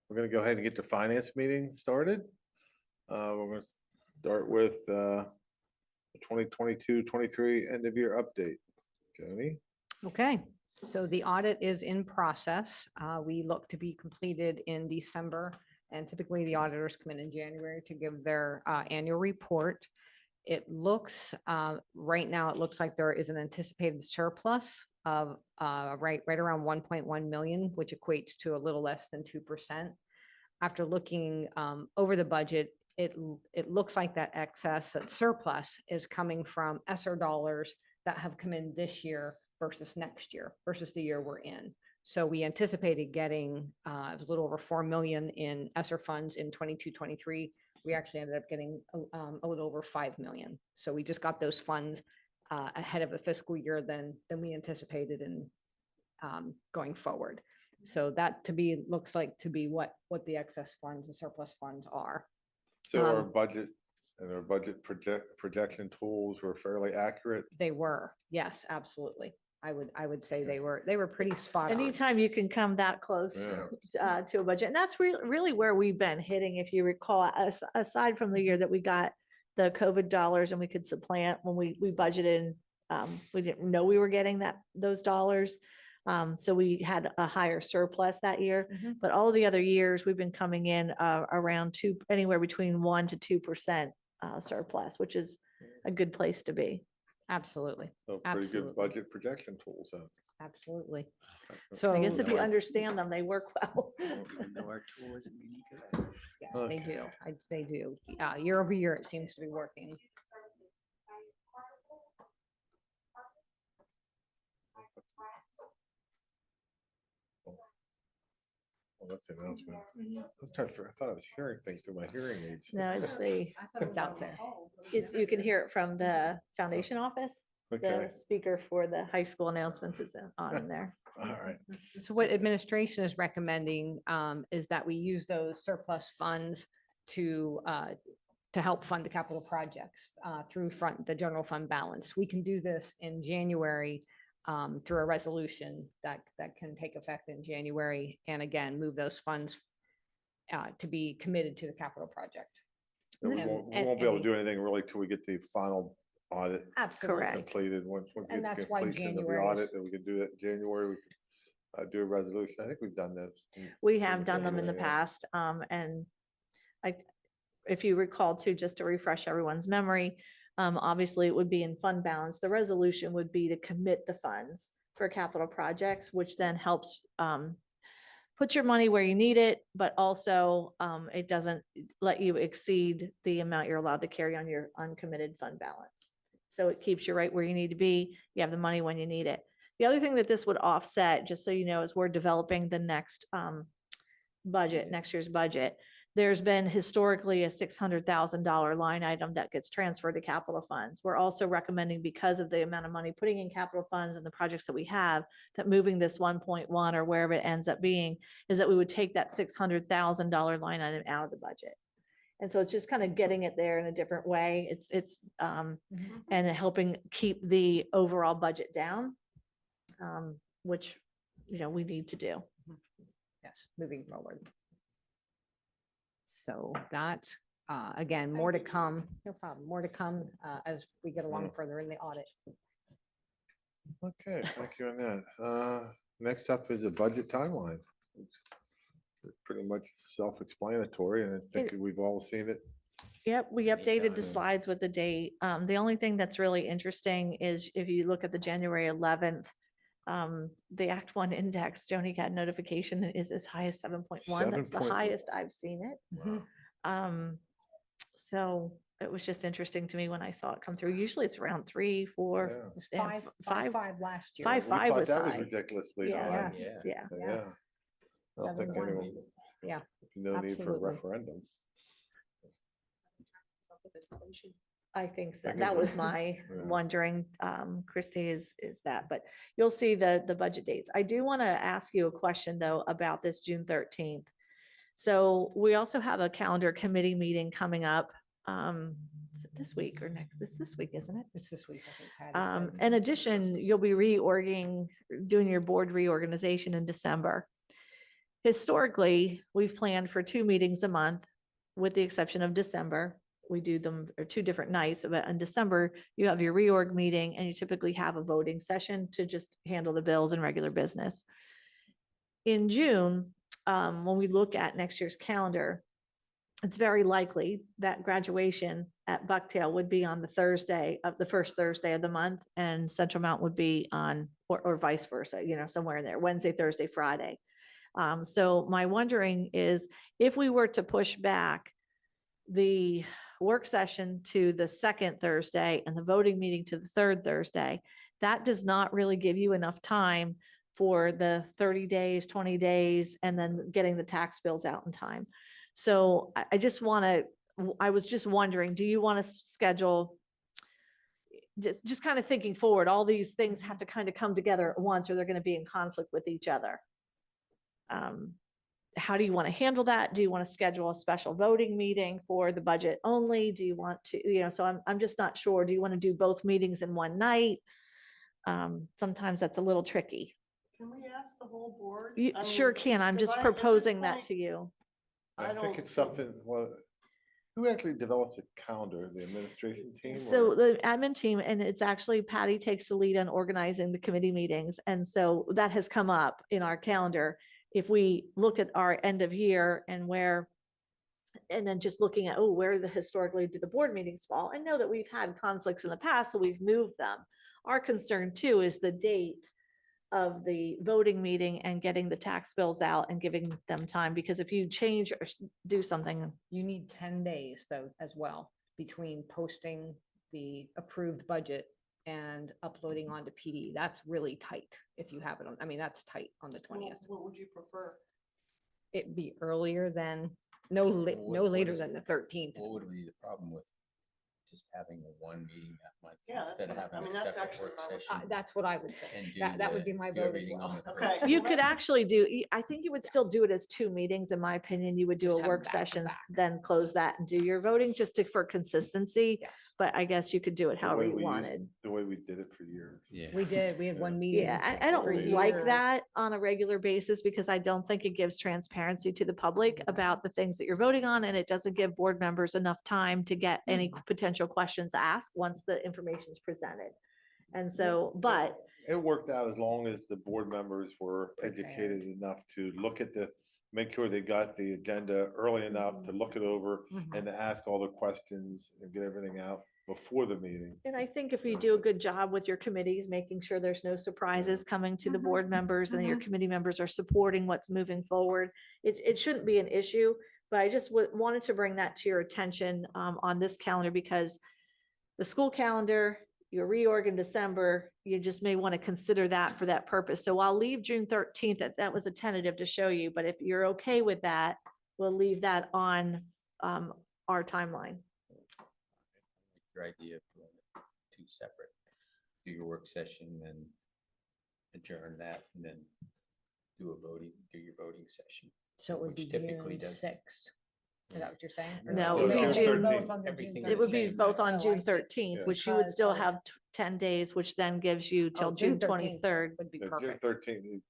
We're gonna go ahead and get the finance meeting started. We're gonna start with the 2022-23 end of year update. Joni? Okay, so the audit is in process. We look to be completed in December, and typically the auditors come in January to give their annual report. It looks, right now, it looks like there is an anticipated surplus of right around 1.1 million, which equates to a little less than 2%. After looking over the budget, it looks like that excess, that surplus is coming from ESSER dollars that have come in this year versus next year versus the year we're in. So we anticipated getting a little over 4 million in ESSER funds in 22-23. We actually ended up getting a little over 5 million. So we just got those funds ahead of the fiscal year than we anticipated in going forward. So that looks like to be what the excess funds, the surplus funds are. So our budget and our budget projection tools were fairly accurate. They were, yes, absolutely. I would say they were pretty spot on. Anytime you can come that close to a budget, and that's really where we've been hitting, if you recall, aside from the year that we got the COVID dollars and we could supplant when we budgeted, we didn't know we were getting those dollars. So we had a higher surplus that year, but all the other years we've been coming in around anywhere between 1% to 2% surplus, which is a good place to be. Absolutely. So pretty Absolutely. good budget projection tools. Absolutely. So I guess if you understand them, they work well. yeah, they do. They do. Year over year, it seems to be working. Well, that's the announcement. I was trying to figure, I thought I was hearing things through my hearing aids. No, It's out there. you can hear it from the foundation office. Okay, The speaker for the high school announcements is on in there. all right. So what administration is recommending is that we use those surplus funds to help fund the capital projects through the general fund balance. We can do this in January through a resolution that can take effect in January, and again, move those funds to be committed to the capital project. And we This- won't be able to do anything really till we get the final audit Absolutely. Correct. completed. Once we And get the that's why completion of the January is- audit, then we can do that in January. We can do a resolution. I think we've done this. We have done them in the Yeah. past, and if you recall too, just to refresh everyone's memory, obviously it would be in fund balance. The resolution would be to commit the funds for capital projects, which then helps put your money where you need it, but also it doesn't let you exceed the amount you're allowed to carry on your uncommitted fund balance. So it keeps you right where you need to be. You have the money when you need it. The other thing that this would offset, just so you know, is we're developing the next budget, next year's budget. There's been historically a $600,000 line item that gets transferred to capital funds. We're also recommending, because of the amount of money putting in capital funds and the projects that we have, that moving this 1.1 or wherever it ends up being, is that we would take that $600,000 line item out of the budget. And so it's just kind of getting it there in a different way. It's and helping keep the overall budget down, which, we need to do. Yes, moving forward. So that, again, more to come. No problem. More to come as we get along further in the audit. Okay, thank you on that. Next up is a budget timeline. It's pretty much self-explanatory, and I think we've all seen it. Yep, we updated the Yeah. slides with the date. The only thing that's really interesting is if you look at the January 11th, the Act 1 index, Joni got notification, is as high as 7.1. That's the 7.1. highest I've seen it. Wow. So it was just interesting to me when I saw it come through. Usually it's around 3, 4, Yeah. It was yeah, five last year. five, We five thought was that was high. ridiculously Yeah. high. Yeah. Yeah. I don't think 7.1. anyone. Yeah, No need for a absolutely. referendum. I think so. think That it's- was my Yeah. wondering, Christy, is that, but you'll see the budget dates. I do want to ask you a question though about this June 13th. So we also have a calendar committee meeting coming up. Is it this week or next? This week, isn't it? It's this week, I think. Patty said. In addition, you'll be doing your board reorganization in December. Historically, we've planned for 2 meetings a month, with the exception of December. We do them or 2 different nights, but in December, you have your reorg meeting and you typically have a voting session to just handle the bills and regular business. In June, when we look at next year's calendar, it's very likely that graduation at Bucktail would be on the Thursday of the first Thursday of the month, and Central Mount would be on, or vice versa, somewhere in there, Wednesday, Thursday, Friday. So my wondering is if we were to push back the work session to the second Thursday and the voting meeting to the third Thursday, that does not really give you enough time for the 30 days, 20 days, and then getting the tax bills out in time. So I was just wondering, do you want to schedule, just kind of thinking forward, all these things have to kind of come together at once or they're going to be in conflict with each other. How do you want to handle that? Do you want to schedule a special voting meeting for the budget only? Do you want to, so I'm just not sure. Do you want to do both meetings in one night? Sometimes that's a little tricky. Can we ask the whole board? You I sure mean, can. I'm 'cause just at this proposing that point, to you. I think don't it's see- something, well, who actually develops a calendar, the administration team? So or- the admin team, and it's actually Patty takes the lead on organizing the committee meetings. And so that has come up in our calendar. If we look at our end of year and then just looking at, where historically do the board meetings fall? And know that we've had conflicts in the past, so we've moved them. Our concern too is the date of the voting meeting and getting the tax bills out and giving them time, because if you change or do something, You need 10 days though, as well, between posting the approved budget and uploading onto PD. That's really tight if you have it on, that's tight on the 20th. What would you prefer? It'd be earlier than, no What later is than the it? 13th. What would be the problem with just having the one meeting that month Yeah, that's instead of what I- I having mean, a that's separate actually work what I was session? That's what I would say. and do That would the- be my do vote as everything on well. the Okay. 13th? you Well, could that's- actually do, I think you would still Yes. do it as 2 meetings, in my opinion. You would do Just a have work back to sessions, back. then close that and do your voting for consistency. Yes, But I guess you could do it the however way you we used- wanted. The way we did it for years. Yeah. we did. We had Yeah. one meeting. Yeah, I for don't a like year. that on a regular basis because I don't think it gives transparency to the public about the things that you're voting on, and it doesn't give board members enough time to get any potential questions asked once the information is presented. And so, but It worked out as long as the board members were Prepared. educated enough to look at make sure they got the agenda early enough to look it over Mhm. and to ask all the questions and get everything out before the meeting. And I think if you do a good job with your committees, making sure there's no surprises coming to the Mhm. board members and your Mhm. committee members are supporting what's moving forward, it shouldn't be an issue. But I just wanted to bring that to your attention on this calendar because the school calendar, your reorg in December, you just may want to consider that for that purpose. So I'll leave June 13th. That was a tentative to show you, but if you're okay with that, we'll leave that on our timeline. Your idea of doing it 2 separate, do your work session, then adjourn that, and then do your voting session. So it would be which typically June does- 6th. Is that what you're saying? Or No, it would be no, June both 13th. on the June Everything It would be same both night. on Oh, June I see. 13th, Yeah. which you would Because still of- have 10 days, which then gives you till Oh, June 13th 23rd. Would be June perfect. 13th, you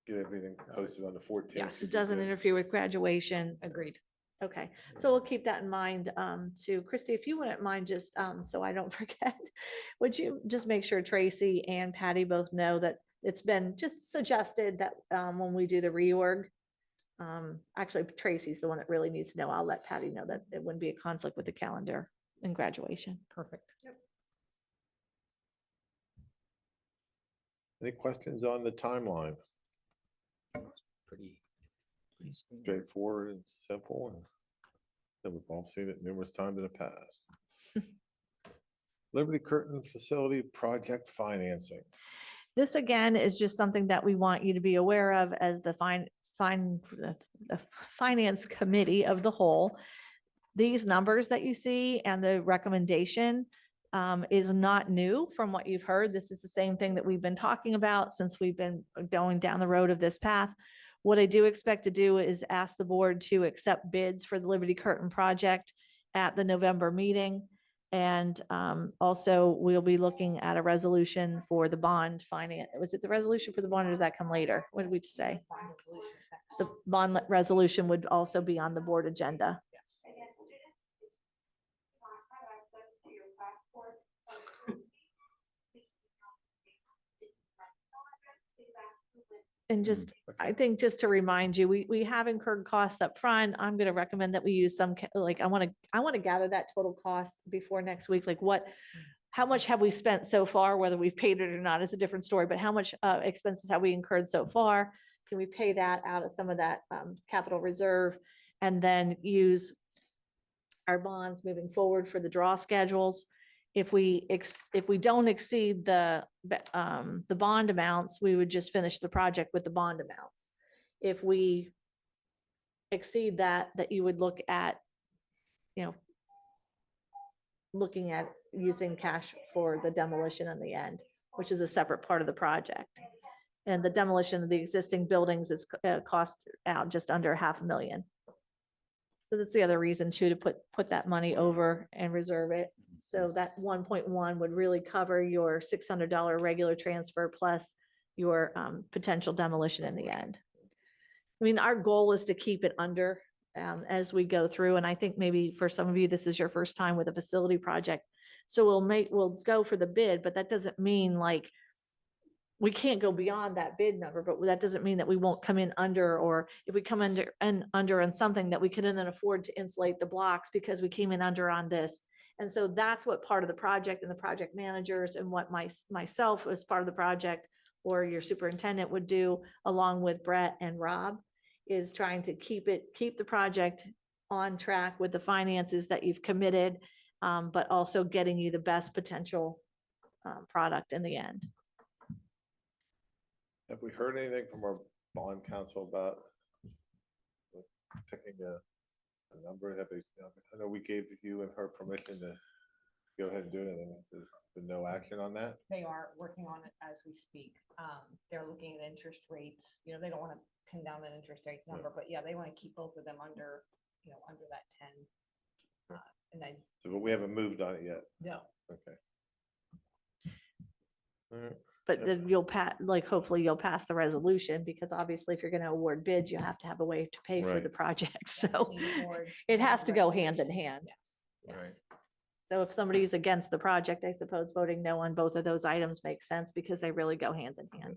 get everything posted on the 14th. Yes. It doesn't interfere with graduation. Agreed. Okay, so we'll keep that in mind too. Christy, if you wouldn't mind just so I don't forget, would you just make sure Tracy and Patty both know that it's been just suggested that when we do the reorg, actually Tracy's the one that really needs to know. I'll let Patty know that it wouldn't be a conflict with the calendar and graduation. Perfect. Any questions on the timeline? Pretty standard. Straightforward and simple, and we've all seen it numerous times in the past. Liberty Curtain Facility Project Financing. This again is just something that we want you to be aware of as the the finance committee of the whole. These numbers that you see and the recommendation is not new from what you've heard. This is the same thing that we've been talking about since we've been going down the road of this path. What I do expect to do is ask the board to accept bids for the Liberty Curtain project at the November meeting. And also, we'll be looking at a resolution for the bond finance. Was it the resolution for the bond or does that come later? What did we just say? The bond resolution would also be on the board agenda. And just, I think just to remind you, we have incurred costs up front. I'm going to recommend that we use some, like, I want to gather that total cost before next week, like how much have we spent so far, whether we've paid it or not, is a different story, but how much expenses have we incurred so far? Can we pay that out of some of that capital reserve and then use our bonds moving forward for the draw schedules? If we don't exceed the bond amounts, we would just finish the project with the bond amounts. If we exceed that you would look at, looking at using cash for the demolition in the end, which is a separate part of the project. And the demolition of the existing buildings is cost out just under $500,000. So that's the other reason too, to put that money over and reserve it. So that 1.1 would really cover your $600 regular transfer plus your potential demolition in the end. I mean, our goal is to keep it under as we go through. And I think maybe for some of you, this is your first time with a facility project. So we'll go for the bid, but that doesn't mean like we can't go beyond that bid number, but that doesn't mean that we won't come in under, or if we come under on something that we couldn't then afford to insulate the blocks because we came in under on this. And so that's what part of the project and the project managers and what myself as part of the project or your superintendent would do along with Brett and Rob is trying to keep the project on track with the finances that you've committed, but also getting you the best potential product in the end. Have we heard anything from our bond council about picking a number? Have they, I know we gave you and her permission to go ahead and do it, and there's been no action on that? They are working on it as we speak. They're looking at interest rates. They don't want to pin down an interest rate number, but yeah, they want to keep both of them under, under that 10. And then, So, but we haven't moved on it yet. no, Okay. All right. But then hopefully you'll pass the resolution, because obviously if you're going to award bids, you have to have a way to pay for Right. the project. that's So the board it has to go hand in resolution. hand. Yes. Right. So if somebody's against the project, I suppose voting no on both of those items makes sense because they really go hand in hand.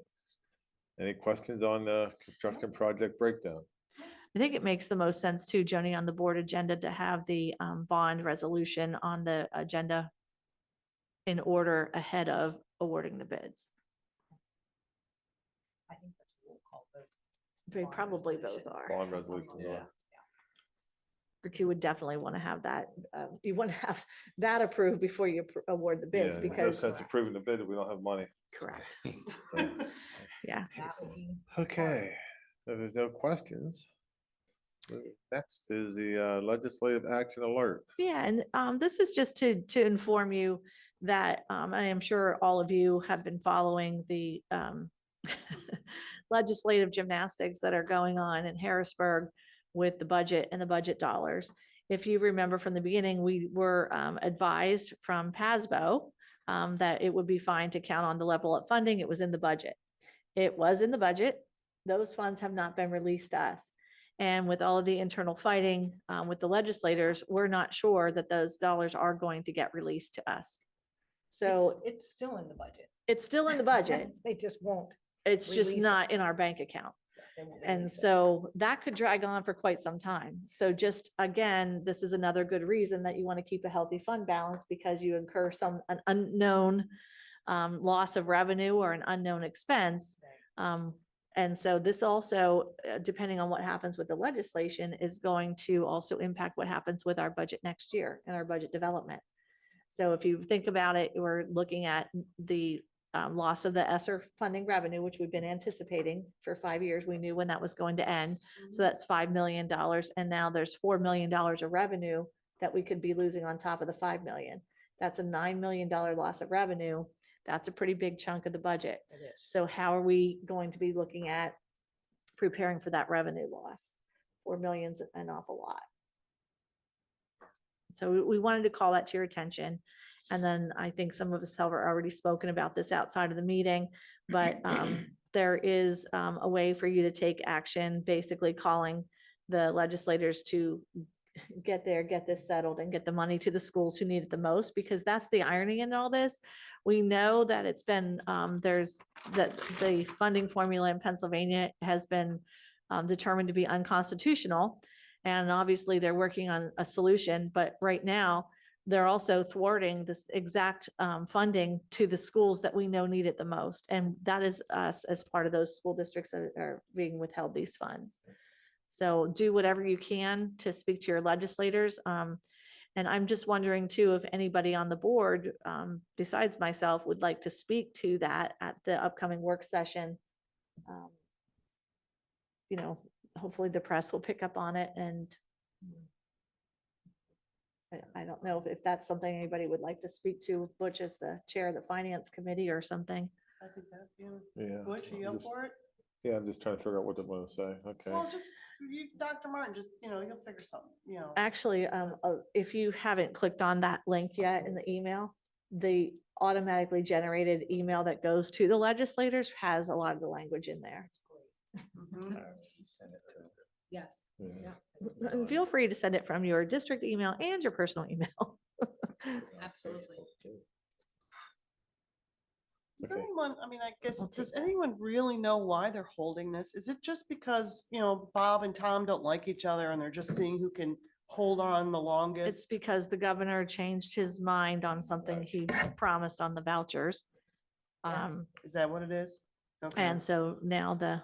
Any questions on the construction project breakdown? I think it makes the most sense too, Joni, on the board agenda to have the bond resolution on the agenda in order ahead of awarding the bids. I think that's what we'll call the They bond probably resolution. both are. Bond resolution. Yeah. But you would definitely want to have that, you want to have that approved before you award the bids, Yeah, there's no because, sense of proving the bid if we don't have money. correct, So, yeah. That would be Okay, if there's no questions. Next is the legislative action alert. Yeah, and this is just to inform you that I am sure all of you have been following the legislative gymnastics that are going on in Harrisburg with the budget and the budget dollars. If you remember from the beginning, we were advised from PASBO that it would be fine to count on the level of funding. It was in the budget. It was in the budget. Those funds have not been released to us. And with all of the internal fighting with the legislators, we're not sure that those dollars are going to get released to us. So it's still in the budget. it's still in the budget. They just won't. It's just Release it. not in our bank account. They won't And release it. so that could drag on for quite some time. So just again, this is another good reason that you want to keep a healthy fund balance, because you incur an unknown loss of revenue or an unknown expense. And so this also, depending on what happens with the legislation, is going to also impact what happens with our budget next year and our budget development. So if you think about it, we're looking at the loss of the ESSER funding revenue, which we've been anticipating for 5 years. We knew when that was going to end. So that's $5 million. And now there's $4 million of revenue that we could be losing on top of the 5 million. That's a $9 million loss of revenue. That's a pretty big chunk of the budget. It is. So how are we going to be looking at preparing for that revenue loss? $4 million's an awful lot. So we wanted to call that to your attention. And then I think some of us have already spoken about this outside of the meeting, but there is a way for you to take action, basically calling the legislators to get there, get this settled and get the money to the schools who need it the most, because that's the irony in all this. We know that it's been, there's that the funding formula in Pennsylvania has been determined to be unconstitutional. And obviously they're working on a solution, but right now they're also thwarting this exact funding to the schools that we know need it the most. And that is us as part of those school districts that are being withheld these funds. So do whatever you can to speak to your legislators. And I'm just wondering too, if anybody on the board, besides myself, would like to speak to that at the upcoming work session. You know, hopefully the press will pick up on it, and I don't know if that's something anybody would like to speak to, Butch as the chair of the finance committee or something. I think that'd be, Yeah. Butch, are you I'm up just- for it? Yeah, I'm just trying to figure out what they want to say. Okay. Well, just, you, Dr. Martin, just, you'll figure something, Actually, if you haven't clicked on that link yet in the email, the automatically generated email that goes to the legislators has a lot of the language in there. Mhm. You send it to them. Yes. Yeah. And feel free to send it from your district email and your personal email. Absolutely. Does Okay. anyone, I guess, I'll take does that. anyone really know why they're holding this? Is it just because, Bob and Tom don't like each other and they're just seeing who can hold on the It's longest? because the governor changed his mind on something he promised on the vouchers. Is that what it is? Okay. And so now the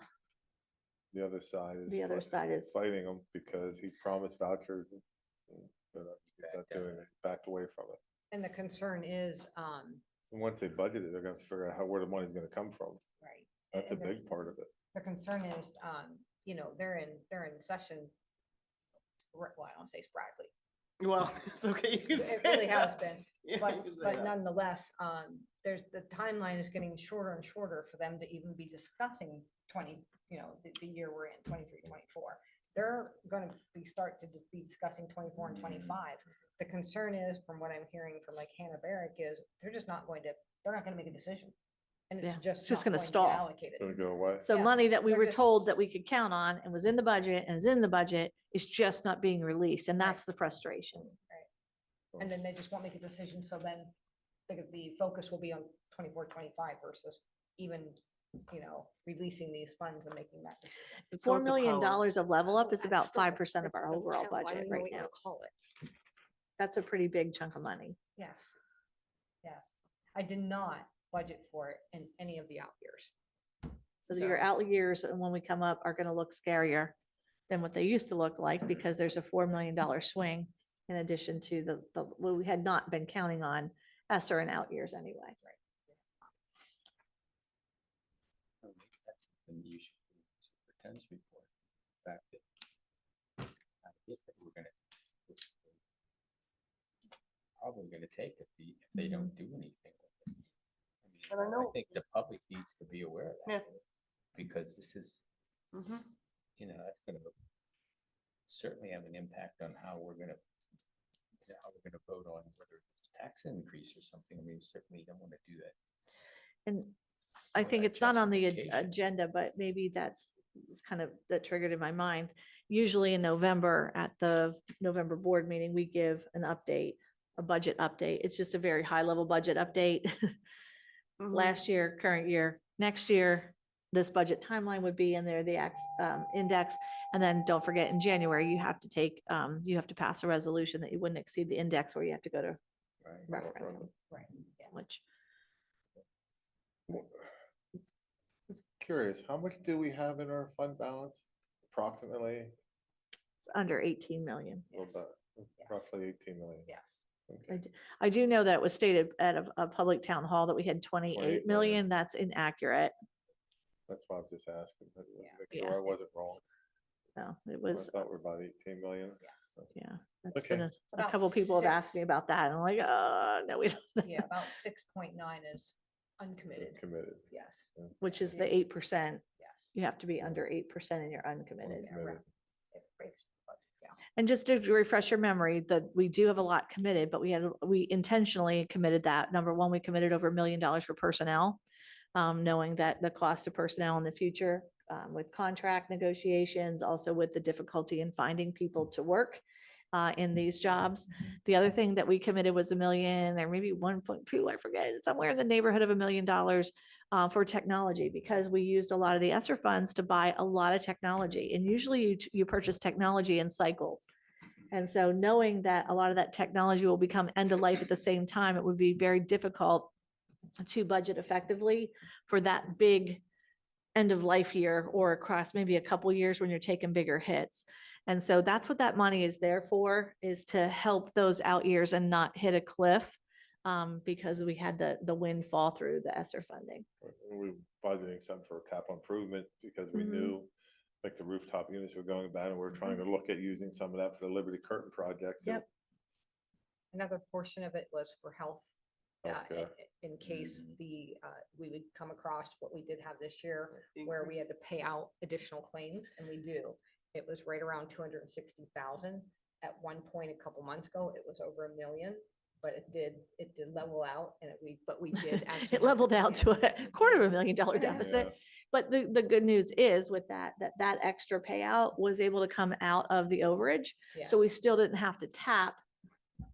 The other other side is, fighting him because he promised vouchers. And they're not- he's not doing it, backed away from it. And the concern is, And once they budget it, they're gonna have to figure out where the money's gonna come from. right. That's a and the- big part of it. The concern is, they're in session. Well, I don't say sporadically. Well, it's okay. You can It say really has that. been, Yeah, but, you can say but that. nonetheless, the timeline is getting shorter and shorter for them to even be discussing the year we're in, 23, 24. They're gonna be discussing 24 and 25. The concern is, from what I'm hearing from like Hannah Barrick, is they're not gonna make a decision. And Yeah, it's just. it's just not gonna going to get stall. Allocated. Gonna go away. so Yes, money that we they're were just- told that we could count on and was in the budget and is in the budget is just not being released. And Right. that's the frustration. And then they just won't make a decision, so then the focus will be on 24, 25 versus even, releasing these funds and making that decision. $4 million of level up is about 5% of our overall I don't budget even know right what you now. wanna Call it. That's a pretty big chunk of money. Yes. Yes. I did not budget for it in any of the out years. So your So- out years, and when we come up, are gonna look scarier than what they used to look like, because there's a $4 million swing in addition to what we had not been counting on ESSER and out years anyway. I think that's something you should put in the superintendent's report. The fact that this kind of hit that we're gonna probably gonna take if they don't do anything with this. And I know- think the public needs to be aware of Yeah. that. Because this is, Mhm. that's gonna certainly have an impact on how we're gonna vote on whether it's tax increase or something. I mean, we certainly don't want to do that. And I Or think that it's not on the justification. agenda, but maybe that's kind of, that triggered in my mind. Usually in November, at the November board meeting, we give an update, a budget update. It's just a very high level budget update. Mhm. Last year, current year, next year, this budget timeline would be in there, the index. And then don't forget, in January, you have to pass a resolution that you wouldn't exceed the index, where you have to go to Right. referendum, Right. Yeah. which Just curious, how much do we have in our fund balance? Approximately, is under 18 million. Well, about roughly 18 million. Yes. Okay. I do know that it was stated at a public town hall that we had 28 28 million. million. That's inaccurate. That's why I'm just asking. Yeah. Make Yeah. sure I wasn't wrong. No, it I was, thought we're about 18 million. So, yeah, that's been Okay. a About couple people have asked me 6. about that. And I'm like, no, we don't. Yeah, about 6.9 is uncommitted. it's Committed. Yes. Which is the 8%. Yes. You have to be under 8% and you're uncommitted. Yeah, right. It breaks the budget down. And just to refresh your memory, that we do have a lot committed, but we intentionally committed that. Number one, we committed over $1 million for personnel, knowing that the cost of personnel in the future, with contract negotiations, also with the difficulty in finding people to work in these jobs. The other thing that we committed was $1 million or maybe 1.2, I forget, somewhere in the neighborhood of $1 million for technology, because we used a lot of the ESSER funds to buy a lot of technology. And usually you purchase technology in cycles. And so knowing that a lot of that technology will become end of life at the same time, it would be very difficult to budget effectively for that big end of life year or across maybe a couple years when you're taking bigger hits. And so that's what that money is there for, is to help those out years and not hit a cliff because we had the wind fall through the ESSER funding. We were budgeting some for capital improvement because we Mhm. knew like the rooftop units were going bad, and we we're trying to look at using some of that for the Liberty Curtain project. So Yep. Another portion of it was for health. Healthcare. In case we would come across what we did have this year, where we had to pay out additional claims, and we do. It was right around 260,000. At one point, a couple months ago, it was over $1 million, but it did level out, and we did actually. It leveled out to a $250,000 Yeah. deficit. But the good news is with that extra payout was able to come out of the overage. So we Yes. still didn't have to tap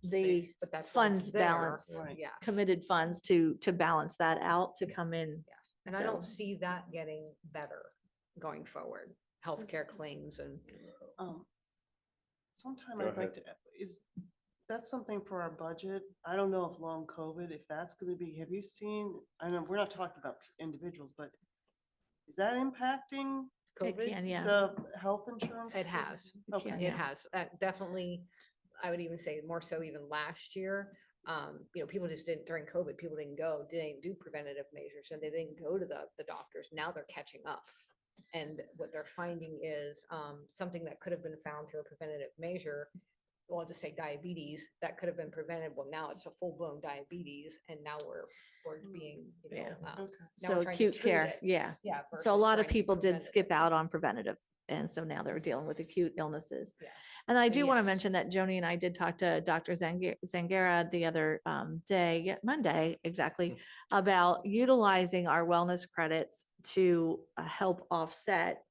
the But that's why it's funds there, balance, Right. Yeah. committed funds to balance that out to come in. Yes. And I don't So- see that getting better going forward, healthcare claims and. Sometime Go I'd like to, is that something for our budget? I don't know if long COVID, if that's gonna be, have you seen, I know, we're not talking about individuals, but is that impacting It COVID? can, yeah. the health insurance? It has. It Okay. can, It yeah. has, definitely, I would even say more so even last year. People just didn't, during COVID, people didn't do preventative measures, and they didn't go to the doctors. Now they're catching up. And what they're finding is something that could have been found through a preventative measure, well, I'll just say diabetes, that could have been prevented. Well, now it's a full-blown diabetes, and now we're being, Yeah. now Okay. we're So trying to acute treat care, it. yeah. Yeah. So a versus lot of trying to be people did preventative. skip out on preventative. And so now they're dealing with acute illnesses. Yes. And I And do want to yes. mention that Joni and I did talk to Dr. Zangara the other day, Monday, exactly, about utilizing our wellness credits to help offset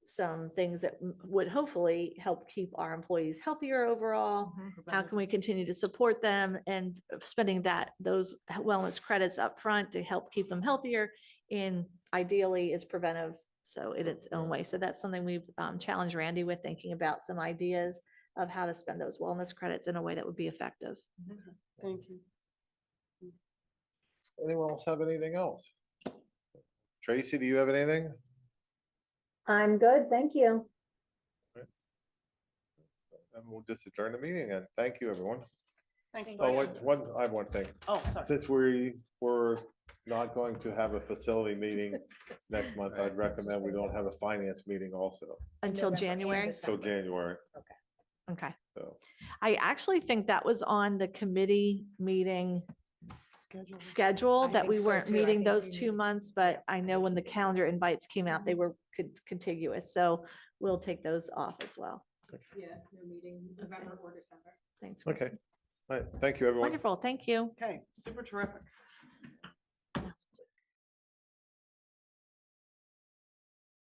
some things that would hopefully help keep our employees healthier overall. Mhm. How can we continue to support them, and spending those wellness credits up front to help keep them healthier in ideally is preventive. So in its own way. So that's something we've challenged Randy with, thinking about some ideas of how to spend those wellness credits in a way that would be effective. Thank you. anyone else have anything else? Tracy, do you have anything? I'm good, thank you. And we'll just adjourn the meeting, and thank you, everyone. Thanks. Oh, Brian. I have one thing. Oh, sorry. Since we were not going to have a facility meeting next month, I'd recommend we don't have a finance meeting also, Until November and January? till December. January. Okay. So, I actually think that was on the committee meeting schedule, I that think we so weren't too. I meeting think those we 2 need- months, but I know when the calendar invites came out, Mm-hmm. they were contiguous. So we'll take those off as well. Yeah, no meeting, November or December. Thanks. okay. Kristen. All right, thank you, everyone. Wonderful, thank you. Okay, super terrific.